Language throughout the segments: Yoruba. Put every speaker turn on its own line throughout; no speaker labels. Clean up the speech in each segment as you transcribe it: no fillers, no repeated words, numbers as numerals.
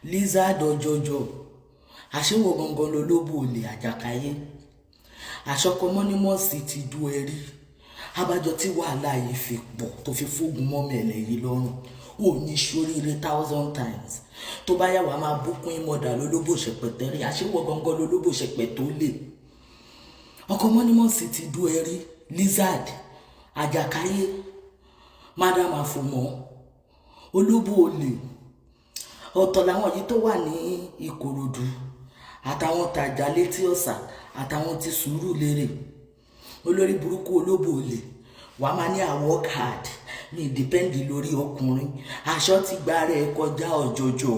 lizard ọjọjọ àṣewọ gangan lolóbò olè àjàkáyé àṣọkọ Monimons ti du ẹrí abájọ tí wàhálà yìí fi pọ̀ tó fi fógun mọ́mẹ́lẹ̀ yìí lọ́rùn ò ní ṣoríire 1000 times tó bá yà wá máa búkún ìmọ̀dà lolóbò ṣẹpẹtẹ rí àṣewọ gangan lolóbò ṣẹpẹ tó lè ọkọ Monimons ti du ẹrí lizard àjàkáyé madam àfòmọ́ olóbò olè ọ̀tọ̀ làwọn yìí tó wà ní Ìkòròdú àtàwọn tàjà létí ọ̀sà àtàwọn ti Sùúrùlérè olórí burúkú olóbò olè wàá máa ní work hard ní ìdípẹ́ǹdì lórí ọkùnrin aṣọ ti gba rẹ̀ kọjá ọ̀jọ̀jọ̀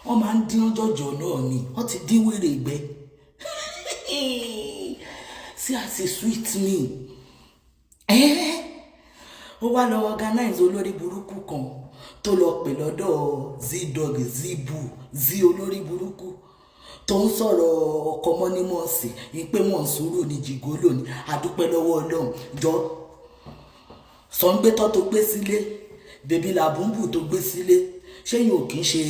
wọ́n máa ń dín ọjọ́jọ́ náà ni wọ́n ti dín wèrè ìgbẹ́ sí àti sweet me ó wá lọ organize olórí burúkú kan tó lọ pè lọ́dọ̀ Z-Dog Zibu zi olórí burúkú tó ń sọ̀rọ̀ ọkọ Monimons ní pé wọ́n ń sùúrù ní jìgólò ní àdúpẹ́ lọ́wọ́ Ọlọ́run jọ sọ̀ngbẹ́tọ́ tó gbé sílé bèbí làbúmbù tó gbé sílé ṣé yóò kí ń ṣe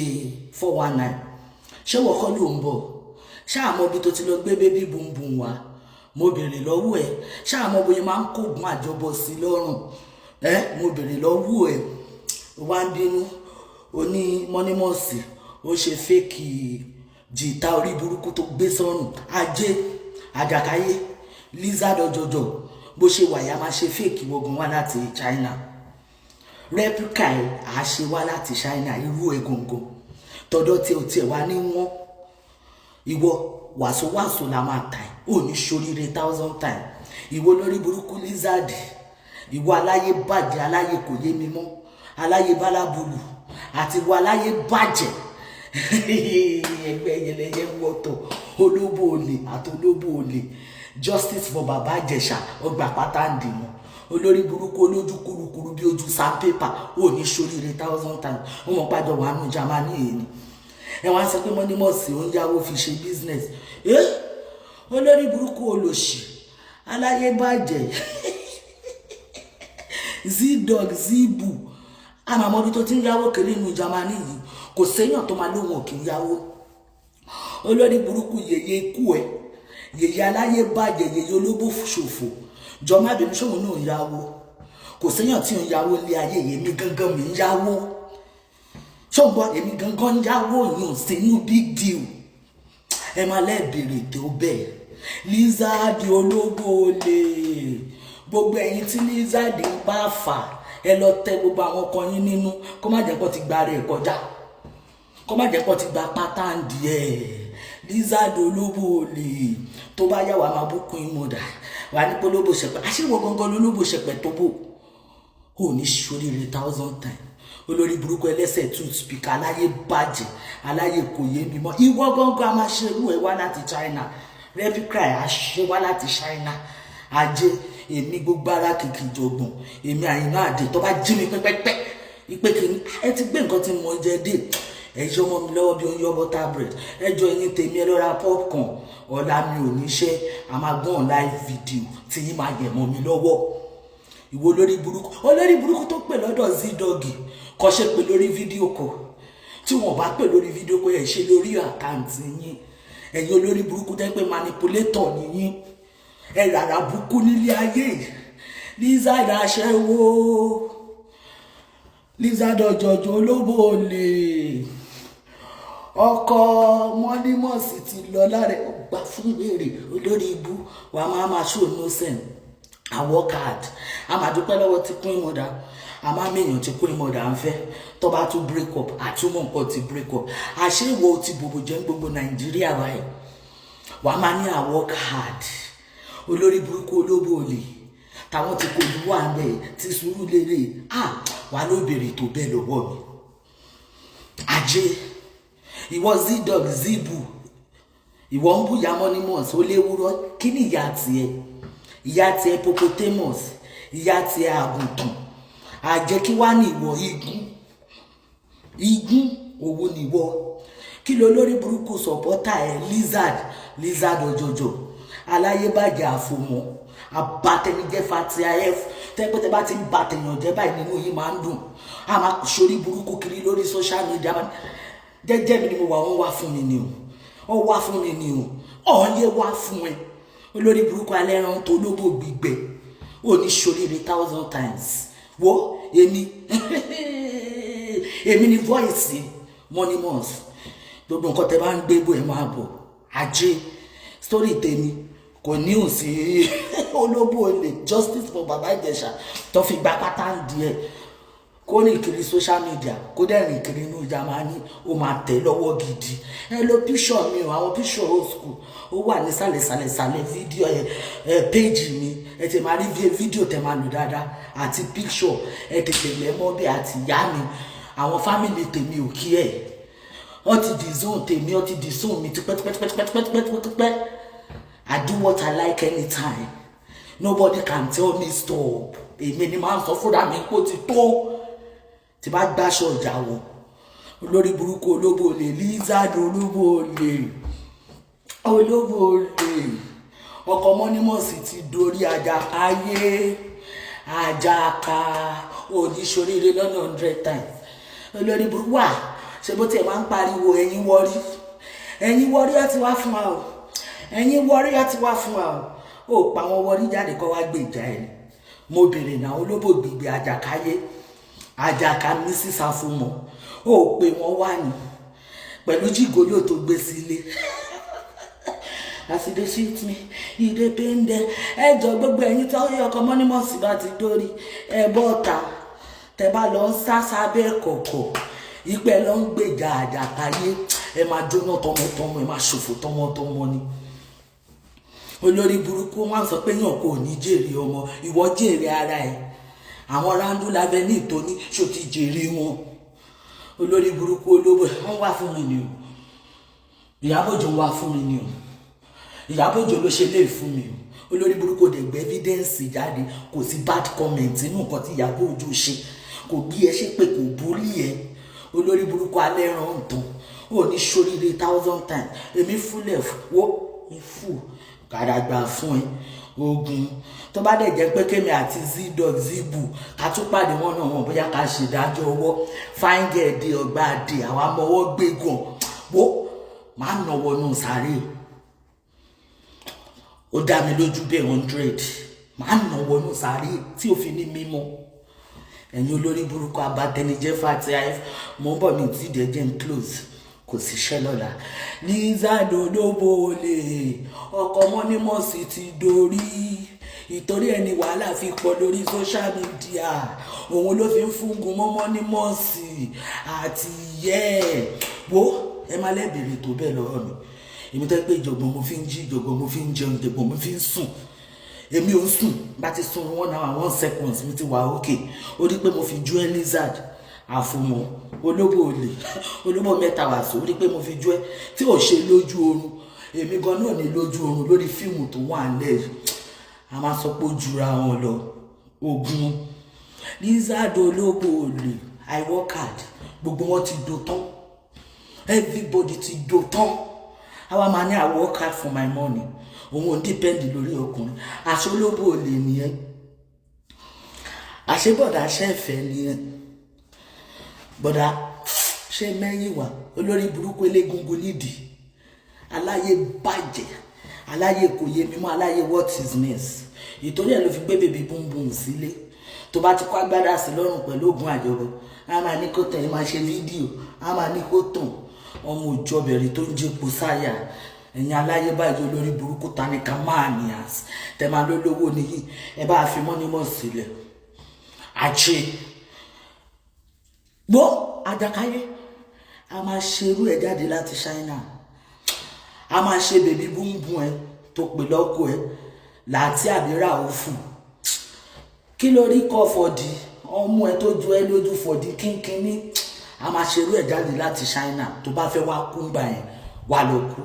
419 ṣé wọ́kọ́ ló ń bọ̀ ṣáàmọ́ bí tó ti lọ gbé bébí bùnbùn wá mo bèrè lọ́wọ́ ẹ̀ ṣáàmọ́ bóyá máa ń kógun àjọbọ sí lọ́rùn mo bèrè lọ́wọ́ ẹ̀ wá ń bínú oní Monimons ó ṣe fẹ́ẹ̀kì jìtá orí burúkú tó gbé sọ́rùn ajé àjàkáyé lizard ọjọjọ bó ṣe wàyà máa ṣe fẹ́ẹ̀kì wogun wá láti China replica ẹ̀ á ṣe wá láti China irú ẹ̀ gọ̀ǹgọ̀ tọ́dọ̀ tí o tiẹ̀ wá ní wọ́n ìwọ wàsówàsó la máa tà ẹ́ ò ní ṣoríire 1000 times ìwọ lórí burúkú lizard ìwọ aláyé bàjẹ́ aláyé kò yé mi mọ́ aláyé bálábùlù àti ìwọ aláyé bàjẹ́ ẹgbẹ́ yẹlẹyẹ wọ́tọ̀ olóbò olè àti olóbò olè justice for bàbá Ìjẹ̀ṣà ọgbà pátá ń dìmọ̀ olórí burúkú olójú kúrukúru bí ojú sandpaper ò ní ṣoríire 1000 times wọ́n mọ̀ pàjọ wà nù Germany èyí ẹ wá sọ pé Monimons ó ń yáwó fi ṣe business olórí burúkú olòṣì aláyé bàjẹ́ Z-Dog Zibu àmàmọ́bí tó ti ń yáwó kiri nù Germany yìí kò séyàn tó máa lóhun òkè yáwó olórí burúkú yèyé ikú ẹ yèyé aláyé bàjẹ́ yèyé olóbò ṣòfò jọ má bínú ṣòwò náà yáwó kò séyàn tí ń yáwó lé ayé èmi gangan mi ń yáwó ṣọ́gbọ́n èmi gangan ń yáwó yìí sínú big deal ẹ máa lẹ́ẹ̀bèrè tó bẹ́ẹ̀ lizard olóbò olè gbogbo ẹ̀yin tí lizard ń bá fà ẹ lọ tẹ gbogbo àwọn kan yín nínú kó má jẹ́ kó ti gba rẹ̀ kọjá kó má jẹ́ kó ti gba pátánì ẹ̀ lizard olóbò olè tó bá yà wá máa búkún ìmọ̀dà wà ní polówó ṣẹpẹ àṣìwọ̀ gangan lólóbò ṣẹpẹ tó bò ó ní ṣoríire 1000 times olórí burúkú ẹlẹ́sẹ̀ toothpick aláyé bàjẹ́ aláyé kò yé mi mọ́ ìwọ gangan a máa ṣerú ẹ̀ wá láti China replica a ṣe wá láti China ajé èmi gbogbo ara kìkì ìjọgbọ̀n èmi Àyìnlá Àdè tó bá jí mi pẹ́pẹ́pẹ́ ìpè kìíní ẹ ti gbé nǹkan tí mo jẹ dé ẹjọ́ mọ́ mi lọ́wọ́ bí ó ń yọ butter bread ẹjọ́ ẹyin tèmi ẹ lọ́ra popcorn ọ̀la mi ò ní ṣe a máa gbọ́n live video tí yín máa yẹ̀ mọ́ mi lọ́wọ́ ìwọ olórí burúkú tó pè lọ́dọ̀ Z-Dog kò ṣe pé lórí fídíò kọ tí wọ́n bá pè lórí fídíò kọ ẹ̀ ṣe lórí àkáǹtì yín ẹ̀yin olórí burúkú tẹ́ pé manipulator ni yín ẹ rárá búkú nílé ayé lizard aṣẹ́wó lizard ọjọjọ olóbò olè ọkọ Monimons ti lọ lára ọgbà fún wèrè olórí ibú wàá máa show no sense work hard a máa dúpẹ́ lọ́wọ́ tí kún ìmọ̀dá a máa mẹ́yàn tí kún ìmọ̀dá ń fẹ́ tó bá tún break up àtúmọ̀ nǹkan ti break up àṣé ìwọ ti bòbò jẹ́ gbogbo Nàìjíríà wáyé wàá máa ní work hard olórí burúkú olóbò olè táwọn ti kò dúwà ń bẹ̀ ti Sùúrùlérè wà ló bèrè tó bẹ́ẹ̀ lọ́wọ́ mi ajé ìwọ Z-Dog Zibu ìwọ ń bùyà Monimons ó léwúrọ́ kí ni ìyá tiẹ̀ hippopotamus ìyá tiẹ̀ àgùntàn àjẹ́ kí wá ní ìwọ igún owó ní ìwọ kí ló lórí burúkú sọ̀pọ́tà ẹ̀ lizard ọjọjọ aláyébàjẹ́ àfòmọ́ abatẹnijẹ́ fati af tẹ́gbẹ́tẹ́ bá ti ń batẹ̀yàn jẹ́ báyìí nínú yìí máa ń dùn a máa sórí burúkú kiri lórí social media jẹ́jẹ́ mi ni mo wà wọ́n wá fún mi ni o wọ́n wá fún mi ni o ọ̀ọ́yẹ́ wá fún ẹ olórí burúkú alẹ́ran tó lóbò gbígbẹ ò ní sóríire 1000 times wo èmi ni voice MONIMONS gbogbo nǹkan tẹ bá ń gbé bò ẹ máa bọ̀ ajé story tèmi kò ní òsì olóbò olè justice for Baba Ìjẹ̀ṣà tó fi gba pátá ń di ẹ kó rìn kiri social media kó dẹ̀ rìn kiri inú Jámánì ó máa tẹ̀ lọ́wọ́ gidi ẹ lo picture mi o àwọn picture old school ó wà ní sàlẹ̀ fídíò page mi ẹ ti máa rí fídíò tẹ máa lò dáadáa àti picture ẹ tètè lẹ́mọ́ bí àti ìyá mi àwọn family tèmi ò kí ẹ̀ ó ti di zone tèmi ó ti di zone mi tipẹ́tipẹ́tipẹ́tipẹ́tipẹ́ I do what I like anytime nobody can tell me stop èmi ni máa ń sọ fúnra mi kó ti tó tí bá gbáṣọ ọjà wọ olórí burúkú olóbò olè LIZZY olóbò olè ọkọ MONIMONS ti dorí àjàkáyé àjàká oníṣoríire lọ́nà 100 times olórí burúkú wà ṣe bó tiẹ̀ máa ń pariwo ẹ̀yin wọrí ẹ ti wá fún wa o ẹ̀yin wọrí ẹ ti wá fún wa o ò pa àwọn wọrí jáde kọ́ wá gbé ìjà ẹ̀ mo bèrè náà olóbò gbígbé àjàkáyé àjàká ní sísá fún mọ́ ó pé wọ́n wà ní pẹ̀lú jígoló tó gbé sílé àsìdè shit mi ìdè péńdẹ ẹjọ́ gbogbo ẹ̀yin tó yẹ ọkọ MONIMONS bá ti dórí ẹbọta tẹ bá lọ ń sá sábẹ́ kọ̀kọ̀ ìpẹ́ lọ ń gbèjà àjàkáyé ẹ máa jóná tọmọtọmọ ẹ máa ṣòfò tọmọtọmọ ni olórí burúkú wọn sọ pé yàn kò ní jèrè ọmọ ìwọ jèrè ara ẹ àwọn rándú lábẹ́ ní ìtóní ṣó ti jèrè wọn olórí burúkú olóbò wọn wá fún mi ni o Ìyábọ̀ Òjó wá fún mi ni o Ìyábọ̀ Òjó ló ṣe lè fún mi o olórí burúkú dẹ̀ gbé evidence jáde kò sí bad comment nínú nǹkan tí Ìyábọ̀ Òjó ṣe kò gbé ẹ ṣe pé kò búlì ẹ olórí burúkú alẹ́ ràn ń tán ò ní sóríire 1000 times èmi fúnlẹ̀ wo ifú kàràgbà fún ẹ ogun tó bá dẹ̀ jẹ́ pé kémi àti zibu ká tún pàdé wọn náà wọn bóyá ká ṣèdájọ́ ọwọ́ fáńgẹ̀ẹ́dì ọgbà àdè àwọn amọ̀wọ́ gbégùn wo máa ń nọwọ́ nù sáré ó dá mi lójú bẹ́ẹ̀ 100 máa ń nọwọ́ nù sáré tí ò fi ní mímọ́ ẹ̀yin olórí burúkú abatẹnijẹ́ fati af mo ń bọ̀ mi tí ìdẹ́jẹ́ ń close kò sí iṣẹ́ lọ́la LIZZY olóbò olè ọkọ MONIMONS ti dorí ìtorí ẹni wàhálà fi pọ̀ lórí social media òun ló fi ń fúngun mọ́ MONIMONS àti wo ẹ má lẹ́bìrì tó bẹ́ẹ̀ lọ́rọ̀ mi èmi tẹ́ pé ìjọ̀gbọ̀n mo fi ń jí ìjọ̀gbọ̀n mo fi ń jẹun ìjọ̀gbọ̀n mo fi ń sùn èmi ò ń sùn bá ti sùn 1 hour 1 second mi ti wà ókè ó rí pé mo fi ju LIZZY àfòmọ́ olóbò olè olóbò mẹ́ta wà sóò rí pé mo fi ju ẹ tí ò ṣe lójú oorun èmi gan náà ní lójú oorun lórí fíìmù tó wà nílẹ̀ a máa sọ pé ó jura wọn lọ ogun LIZZY olóbò olè I work hard gbogbo wọn ti do tán everybody ti do tán àwa máa ní I work hard for my money òun ò depend lórí ọkùnrin àṣẹ olóbò olè nìyẹn àṣebọ̀dà ṣẹ́fẹ̀ nìyẹn bọ̀dà ṣe mẹ́yìn wá olórí burúkú elégungun nídìí aláyé bàjẹ́ aláyé kò yé mímọ́ aláyé what is mess ìtorí ẹ̀ ló fi gbé bèbí búnbùn sílé tó bá ti kó agbádá sí lọ́rùn pẹ̀lú oògùn àjọbọ a máa ní kó tàn ẹ máa ṣe fídíò a máa ní kó tàn ọmọ òjò bẹ̀rẹ̀ tó ń jẹ́po sáyà ẹ̀yin aláyé bàjẹ́ olórí burúkú tanika manias tẹ máa lólówó nìyí ẹ bá fi MONIMONS sílẹ̀ àjẹ gbọ́ àjàkáyé a máa ṣerú ẹ̀ jáde láti China a máa ṣe bèbí búnbùn ẹ tó pè lọ́kọ ẹ láti àbírà òfù kí ló rí kọ́ fọ̀dí ọmọ ẹ tó ju ẹ lójú fọ̀dí kínkínní a máa ṣerú ẹ̀ jáde láti China tó bá fẹ́ wá kúngbà yẹn wà ló kú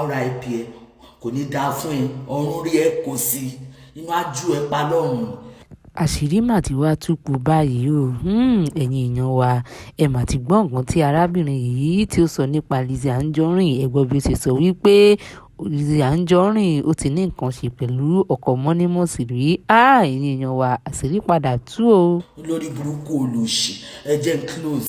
RIP ẹ kò ní dáa fún ẹ ọ̀run rí ẹ kò sí inú ajú ẹ pa lọ́rùn.
àṣírí mà ti wá túpọ̀ báyìí o ẹ̀yin èèyàn wa ẹ mà ti gbọ́ nǹkan tí arábìnrin yìí tí ó sọ nípa LIZZY Anjorin ẹ gbọ́ bí ó ṣe sọ wípé Lizzy Anjorin ó ti ní nǹkan ṣe pẹ̀lú ọkọ Monimons rí. Ẹ̀yin èèyàn wa àṣírí padà tú o.
Olórí burúkú olóṣì ẹ jẹ́ n close.